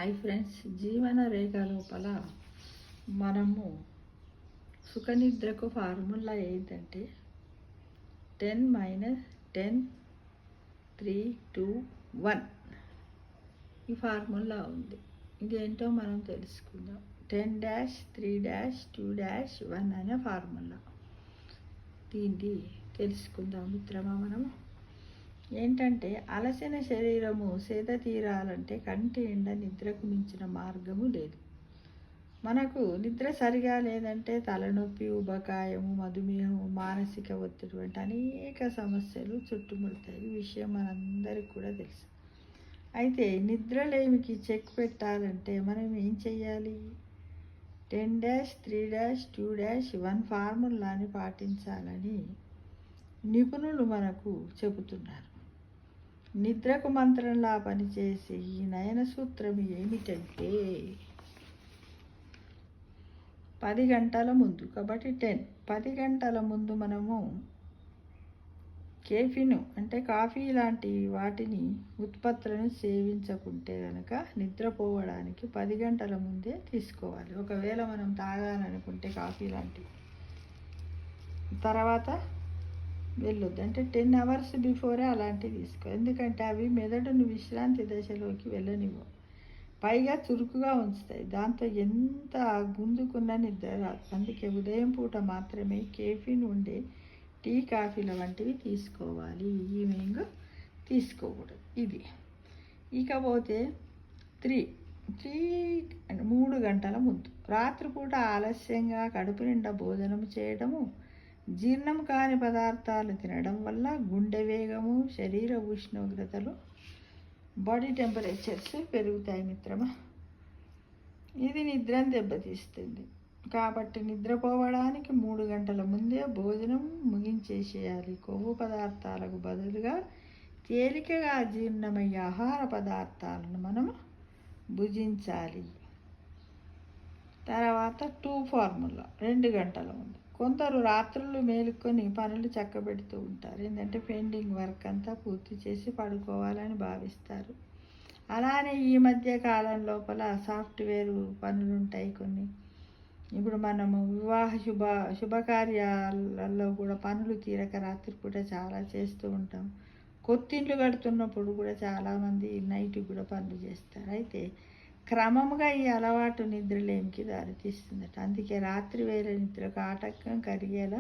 Hi friends, జీవన రేఖ లోపల మనము సుఖనిద్రకు ఫార్ములా ఏంటంటే 10 - 10 3 2 1 ఈ ఫార్ములా ఉంది. ఇదేంటో మనం తెలుసుకుందాం. 10 - 3 - 2 - 1 అనే ఫార్ములా. దీన్ని తెలుసుకుందాం మిత్రమా. మనము ఏంటంటే అలసిన శరీరము సేద తీరాలంటే కంటి ఎండ నిద్రకు మించిన మార్గము లేదు. మనకు నిద్ర సరిగా లేదంటే తలనొప్పి, ఉబకాయము, మధుమేహము, మానసిక ఒత్తిడి వంటి అనేక సమస్యలు చుట్టుముడతాయి. ఈ విషయం మనందరికీ కూడా తెలుసు. అయితే నిద్రలేమికి చెక్ పెట్టాలంటే మనం ఏం చేయాలి? 10 - 3 - 2 - 1 ఫార్ములాని పాటించాలని నిపుణులు మనకు చెబుతున్నారు. నిద్రకు మంత్రంలా పనిచేసే ఈ నయన సూత్రం ఏమిటంటే 10 గంటల ముందు, కాబట్టి 10 గంటల ముందు మనము కేఫీను అంటే కాఫీ లాంటి వాటిని ఉత్పత్తులను సేవించకుంటే కనుక నిద్రపోవడానికి 10 గంటల ముందే తీసుకోవాలి. ఒకవేళ మనం తాగాలనుకుంటే కాఫీ లాంటివి తర్వాత వెళ్ళొద్దు, అంటే 10 అవర్స్ బిఫోరే అలాంటివి తీసుకో. ఎందుకంటే అవి మెదడును విశ్రాంతి దశలోకి వెళ్ళనివ్వవు, పైగా చురుకుగా ఉంచుతాయి. దాంతో ఎంత గుంజుకున్న నిద్ర రాదు. అందుకే ఉదయం పూట మాత్రమే కేఫీన్ ఉండే టీ, కాఫీల వంటివి తీసుకోవాలి. ఈవినింగ్ తీసుకోకూడదు. ఇది ఇకపోతే 3 గంటల ముందు రాత్రిపూట ఆలస్యంగా కడుపు నిండా భోజనం చేయడము, జీర్ణం కాని పదార్థాలు తినడం వల్ల గుండె వేగము, శరీర ఉష్ణోగ్రతలు, బాడీ టెంపరేచర్స్ పెరుగుతాయి మిత్రమా. ఇది నిద్రను దెబ్బతీస్తుంది. కాబట్టి నిద్రపోవడానికి 3 గంటల ముందే భోజనం ముగించేసేయాలి. కొవ్వు పదార్థాలకు బదులుగా తేలికగా జీర్ణమయ్యే ఆహార పదార్థాలను మనము భుజించాలి. తర్వాత 2 ఫార్ములా 2 గంటల ముందు. కొందరు రాత్రులు మేలుకొని పనులు చక్కబెడుతూ ఉంటారు. ఏంటంటే పెండింగ్ వర్క్ అంతా పూర్తి చేసి పడుకోవాలని భావిస్తారు. అలానే ఈ మధ్య కాలం లోపల సాఫ్ట్వేర్ పనులు ఉంటాయి కొన్ని. ఇప్పుడు మనము వివాహ శుభకార్యాలలో కూడా పనులు తీరక రాత్రిపూట చాలా చేస్తూ ఉంటాం. కొత్తింట్లు కడుతున్నప్పుడు కూడా చాలామంది నైట్ కూడా పనులు చేస్తారు. అయితే క్రమంగా ఈ అలవాటు నిద్రలేమికి దారితీస్తుందట. అందుకే రాత్రి వేళ నిద్రకు ఆటంకం కలిగేలా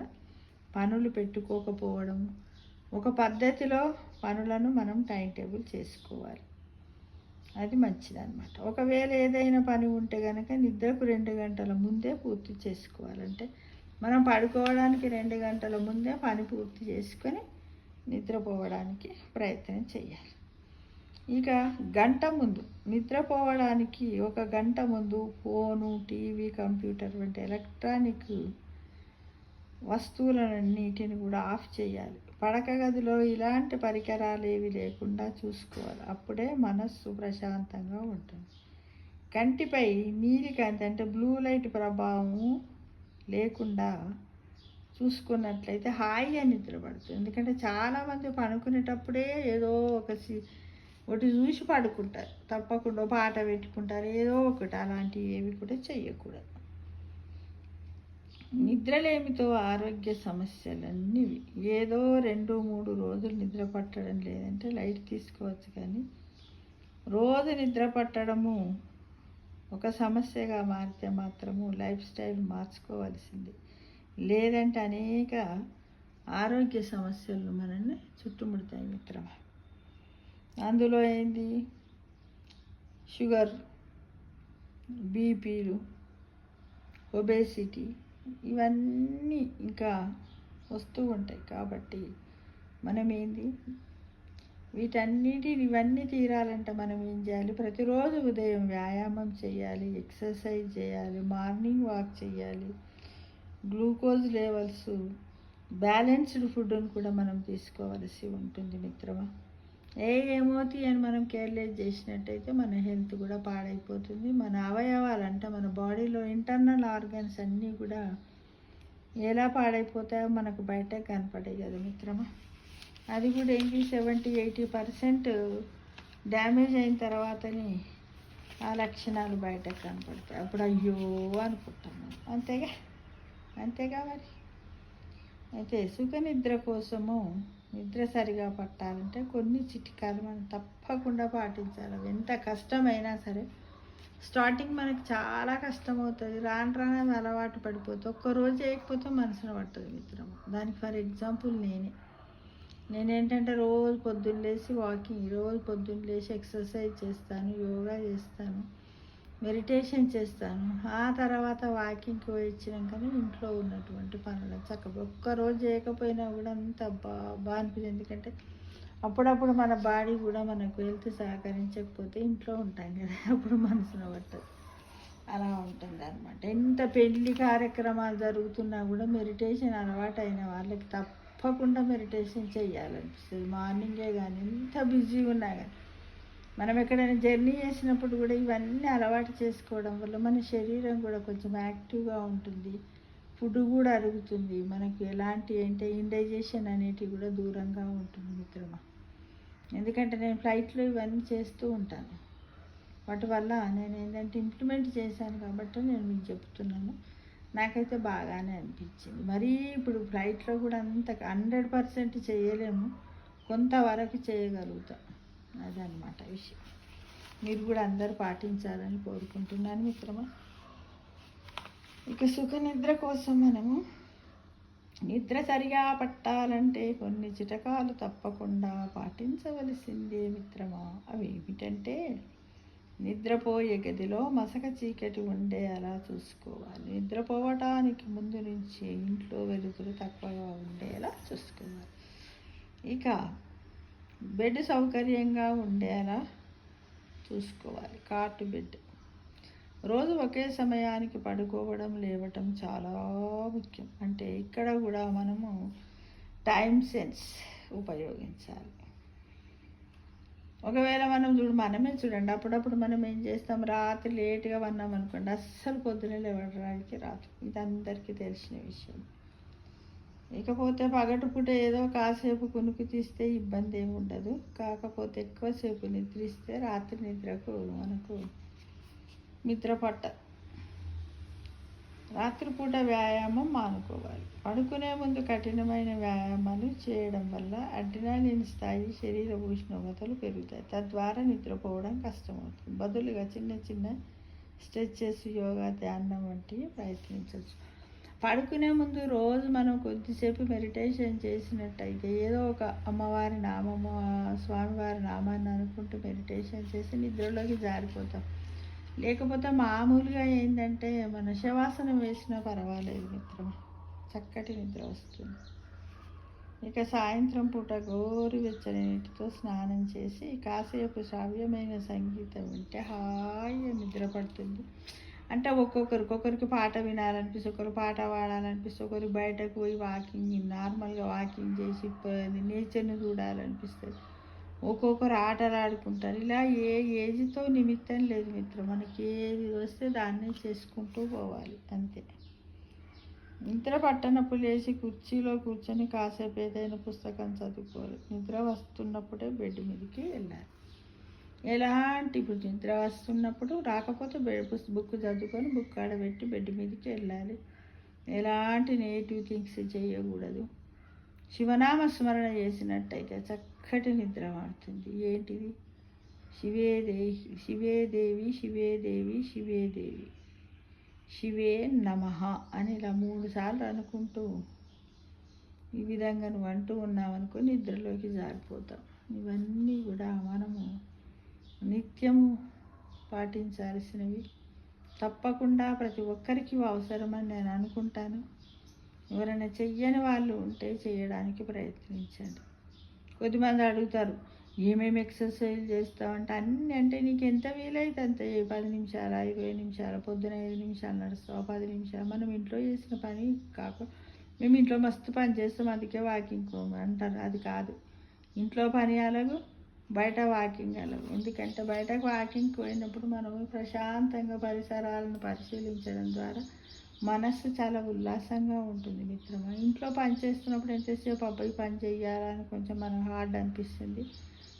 పనులు పెట్టుకోకపోవడం, ఒక పద్ధతిలో పనులను మనం టైం టేబుల్ చేసుకోవాలి. అది మంచిదన్నమాట. ఒకవేళ ఏదైనా పని ఉంటే కనుక నిద్రకు 2 గంటల ముందే పూర్తి చేసుకోవాలంటే మనం పడుకోవడానికి 2 గంటల ముందే పని పూర్తి చేసుకొని నిద్రపోవడానికి ప్రయత్నం చేయాలి. ఇక గంట ముందు నిద్రపోవడానికి 1 గంట ముందు ఫోను, టీవీ, కంప్యూటర్ వంటి ఎలక్ట్రానిక్ వస్తువులన్నిటిని కూడా ఆఫ్ చేయాలి. పడక గదిలో ఇలాంటి పరికరాలు ఏవి లేకుండా చూసుకోవాలి. అప్పుడే మనస్సు ప్రశాంతంగా ఉంటుంది. కంటిపై నీలికాంతి అంటే బ్లూ లైట్ ప్రభావం లేకుండా చూసుకున్నట్లయితే హాయిగా నిద్రపడుతుంది. ఎందుకంటే చాలామంది పడుకునేటప్పుడే ఏదో ఒకటి చూసి పడుకుంటారు. తప్పకుండా పాట పెట్టుకుంటారు, ఏదో ఒకటి. అలాంటివి ఏవి కూడా చెయ్యకూడదు. నిద్రలేమితో ఆరోగ్య సమస్యలన్నీ ఏదో 2-3 రోజులు నిద్ర పట్టడం లేదంటే లైట్ తీసుకోవచ్చు, కానీ రోజు నిద్ర పట్టడము ఒక సమస్యగా మారితే మాత్రము లైఫ్ స్టైల్ మార్చుకోవాల్సింది. లేదంటే అనేక ఆరోగ్య సమస్యలు మనల్ని చుట్టుముడతాయి మిత్రమా. అందులో ఏంది షుగర్, బీపీలు, ఒబేసిటీ ఇవన్నీ ఇంకా వస్తూ ఉంటాయి. కాబట్టి మనం ఇవన్నీ తీరాలంటే మనం ఏం చేయాలి? ప్రతిరోజు ఉదయం వ్యాయామం చేయాలి, ఎక్సర్సైజ్ చేయాలి, మార్నింగ్ వాక్ చేయాలి. గ్లూకోజ్ లెవెల్స్, బ్యాలెన్స్డ్ ఫుడ్ని కూడా మనం తీసుకోవాల్సి ఉంటుంది మిత్రమా. ఏమోతి అని మనం కేర్లెస్ చేసినట్టయితే మన హెల్త్ కూడా పాడైపోతుంది. మన అవయవాలు అంటే మన బాడీలో ఇంటర్నల్ ఆర్గన్స్ అన్నీ కూడా ఎలా పాడైపోతాయో మనకు బయట కనపడాయి కదా మిత్రమా. అది కూడా 70-80% డ్యామేజ్ అయిన తర్వాతనే ఆ లక్షణాలు బయటకు కనపడతాయి. అప్పుడు అయ్యో అనుకుంటాం మనం. అంతేగా అంతేగా మరి. అయితే సుఖ నిద్ర కోసము నిద్ర సరిగా పట్టాలంటే కొన్ని చిట్కాలు మనం తప్పకుండా పాటించాలి. అవి ఎంత కష్టమైనా సరే స్టార్టింగ్ మనకి చాలా కష్టం అవుతుంది. రాను రాను అది అలవాటు పడిపోతుంది. ఒక్కరోజు చేయకపోతే మనసున పట్టదు మిత్రమా. దానికి ఫర్ ఎగ్జాంపుల్ నేనేంటంటే రోజు పొద్దున్న లేచి వాకింగ్, రోజు పొద్దున్న లేచి ఎక్సర్సైజ్ చేస్తాను, యోగా చేస్తాను, మెడిటేషన్ చేస్తాను. ఆ తర్వాత వాకింగ్కి పోయి వచ్చినాకనే ఇంట్లో ఉన్నటువంటి పనులు చక్కగా ఒక్కరోజు చేయకపోయినా కూడా అంత బాగా అనిపించింది. ఎందుకంటే అప్పుడప్పుడు మన బాడీ కూడా మనకు హెల్త్ సహకరించకపోతే ఇంట్లో ఉంటాం కదా, అప్పుడు మనసున పట్టదు. అలా ఉంటుంది అనమాట. ఎంత పెళ్లి కార్యక్రమాలు జరుగుతున్నా కూడా మెడిటేషన్ అలవాటు అయిన వాళ్ళకి తప్పకుండా మెడిటేషన్ చేయాలనిపిస్తుంది. మార్నింగే కానీ ఎంత బిజీగా ఉన్నా కానీ మనం ఎక్కడైనా జర్నీ చేసినప్పుడు కూడా ఇవన్నీ అలవాటు చేసుకోవడం వల్ల మన శరీరం కూడా కొంచెం యాక్టివ్గా ఉంటుంది. ఫుడ్ కూడా అరుగుతుంది. మనకి ఎలాంటి అంటే ఇండైజెషన్ అనేటివి కూడా దూరంగా ఉంటుంది మిత్రమా. ఎందుకంటే నేను ఫ్లైట్లో ఇవన్నీ చేస్తూ ఉంటాను. వాటి వల్ల నేను ఏంటంటే ఇంప్లిమెంట్ చేశాను కాబట్టి నేను మీకు చెప్తున్నాను. నాకైతే బాగానే అనిపించింది. మరీ ఇప్పుడు ఫ్లైట్లో కూడా అంత 100% చేయలేము, కొంతవరకు చేయగలుగుతాం. అదనమాట విషయం. మీరు కూడా అందరూ పాటించాలని కోరుకుంటున్నాను మిత్రమా. ఇక సుఖ నిద్ర కోసం మనము నిద్ర సరిగా పట్టాలంటే కొన్ని చిట్కాలు తప్పకుండా పాటించవలసిందే మిత్రమా. అవి ఏమిటంటే నిద్రపోయే గదిలో మసక చీకటి ఉండేలా చూసుకోవాలి. నిద్రపోవటానికి ముందు నుంచి ఇంట్లో వెలుతురు తక్కువగా ఉండేలా చూసుకోవాలి. ఇక బెడ్ సౌకర్యంగా ఉండేలా చూసుకోవాలి. Cot bed. రోజు ఒకే సమయానికి పడుకోవడం, లేవటం చాలా ముఖ్యం. అంటే ఇక్కడ కూడా మనము టైం సెన్స్ ఉపయోగించాలి. ఒకవేళ మనమే చూడండి, అప్పుడప్పుడు మనం ఏం చేస్తాం, రాత్రి లేట్గా ఉన్నాం అనుకోండి, అస్సలు పొద్దునే లేవడానికి రాదు. ఇది అందరికీ తెలిసిన విషయం. ఇకపోతే పగటిపూట ఏదో కాసేపు కునుకు తీస్తే ఇబ్బంది ఏమి ఉండదు. కాకపోతే ఎక్కువసేపు నిద్రిస్తే రాత్రి నిద్రకు మనకు నిద్ర పట్టదు. రాత్రిపూట వ్యాయామం మానుకోవాలి. పడుకునే ముందు కఠినమైన వ్యాయామాలు చేయడం వల్ల అడ్రినాలిన్ స్థాయి, శరీర ఉష్ణోగ్రతలు పెరుగుతాయి. తద్వారా నిద్రపోవడం కష్టమవుతుంది. బదులుగా చిన్న చిన్న స్ట్రెచెస్, యోగా, ధ్యానం వంటివి ప్రయత్నించవచ్చు. పడుకునే ముందు రోజు మనం కొద్దిసేపు మెడిటేషన్ చేసినట్టయితే, ఏదో ఒక అమ్మవారి నామము, స్వామివారి నామాన్ని అనుకుంటూ మెడిటేషన్ చేసి నిద్రలోకి జారిపోతాం. లేకపోతే మామూలుగా ఏంటంటే మన శవాసనం వేసినా పర్వాలేదు మిత్రమా, చక్కటి నిద్ర వస్తుంది. ఇక సాయంత్రం పూట గోరువెచ్చని నీటితో స్నానం చేసి కాసేపు శ్రావ్యమైన సంగీతం వింటే హాయిగా నిద్ర పడుతుంది. అంటే ఒక్కొక్కరికి పాట వినాలనిపిస్తే, ఒకరు పాట పాడాలనిపిస్తే, ఒకరు బయటకు పోయి నార్మల్గా వాకింగ్ చేసి నేచర్ని చూడాలనిపిస్తుంది, ఒక్కొక్కరు ఆటలు ఆడుకుంటారు. ఇలా ఏ ఏజ్తో నిమిత్తం లేదు మిత్రం. మనకి ఏది వస్తే దాన్ని చేసుకుంటూ పోవాలి, అంతే. నిద్ర పట్టనప్పుడు లేచి కుర్చీలో కూర్చొని కాసేపు ఏదైనా పుస్తకం చదువుకోవాలి. నిద్ర వస్తున్నప్పుడే బెడ్ మీదకి వెళ్ళాలి. ఇప్పుడు నిద్ర వస్తున్నప్పుడు రాకపోతే బుక్ చదువుకొని బుక్ ఆడబెట్టి బెడ్ మీదకి వెళ్ళాలి. ఎలాంటి నెగిటివ్ థింగ్స్ చేయకూడదు. శివనామ స్మరణ చేసినట్టయితే చక్కటి నిద్ర పడుతుంది. ఏంటిది? శివేదేవి, శివేదేవి, శివేదేవి, శివేదేవి, శివే నమః అని ఇలా 3 సార్లు అనుకుంటూ ఈ విధంగా నువ్వు అంటూ ఉన్నావనుకో నిద్రలోకి జారిపోతాం. ఇవన్నీ కూడా మనము నిత్యము పాటించాల్సినవి. తప్పకుండా ప్రతి ఒక్కరికి అవసరమని నేను అనుకుంటాను. ఎవరైనా చెయ్యని వాళ్ళు ఉంటే చేయడానికి ప్రయత్నించండి. కొద్దిమంది అడుగుతారు, ఏమేమి ఎక్సర్సైజ్ చేస్తామంటే అన్నీ అంటే నీకు ఎంత వీలైతే అంత 10 నిమిషాలు, 20 నిమిషాలు, పొద్దున 5 నిమిషాలు నడుస్తావు, 10 నిమిషాలు. మనం ఇంట్లో చేసిన పని కాకుండా మేము ఇంట్లో మస్తు పని చేస్తాం అందుకే వాకింగ్ అంటారు. అది కాదు. ఇంట్లో పని అలాగూ, బయట వాకింగ్ అలాగూ. ఎందుకంటే బయటకు వాకింగ్కి పోయినప్పుడు మనము ప్రశాంతంగా పరిసరాలను పరిశీలించడం ద్వారా మనస్సు చాలా ఉల్లాసంగా ఉంటుంది మిత్రమా. ఇంట్లో పని చేస్తున్నప్పుడు ఎంతసేపు అబ్బాయి పని చేయాలని కొంచెం మనం హార్డ్ అనిపిస్తుంది.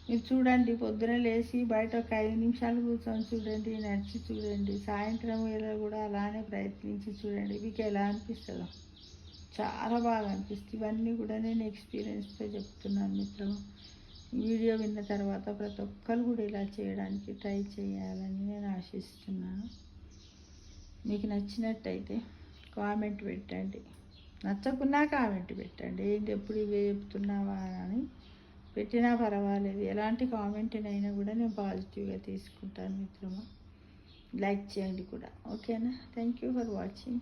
మీరు చూడండి, పొద్దున లేచి బయట ఒక 5 నిమిషాలు కూర్చొని చూడండి, నడిచి చూడండి, సాయంత్రం వేళ కూడా అలానే ప్రయత్నించి చూడండి, మీకు ఎలా అనిపిస్తుందో. చాలా బాగా అనిపిస్తుంది. ఇవన్నీ కూడా నేను ఎక్స్పీరియన్స్తో చెప్తున్నాను మిత్రమా. ఈ వీడియో విన్న తర్వాత ప్రతి ఒక్కరు కూడా ఇలా చేయడానికి ట్రై చేయాలని నేను ఆశిస్తున్నాను. మీకు నచ్చినట్టయితే కామెంట్ పెట్టండి, నచ్చకున్నా కామెంట్ పెట్టండి. ఏంటి ఎప్పుడు ఇవే చెప్తున్నావా అని పెట్టినా పర్వాలేదు. ఎలాంటి కామెంట్నైనా కూడా నేను పాజిటివ్గా తీసుకుంటాను మిత్రమా. లైక్ చేయండి కూడా, ఓకేనా. Thank you for watching.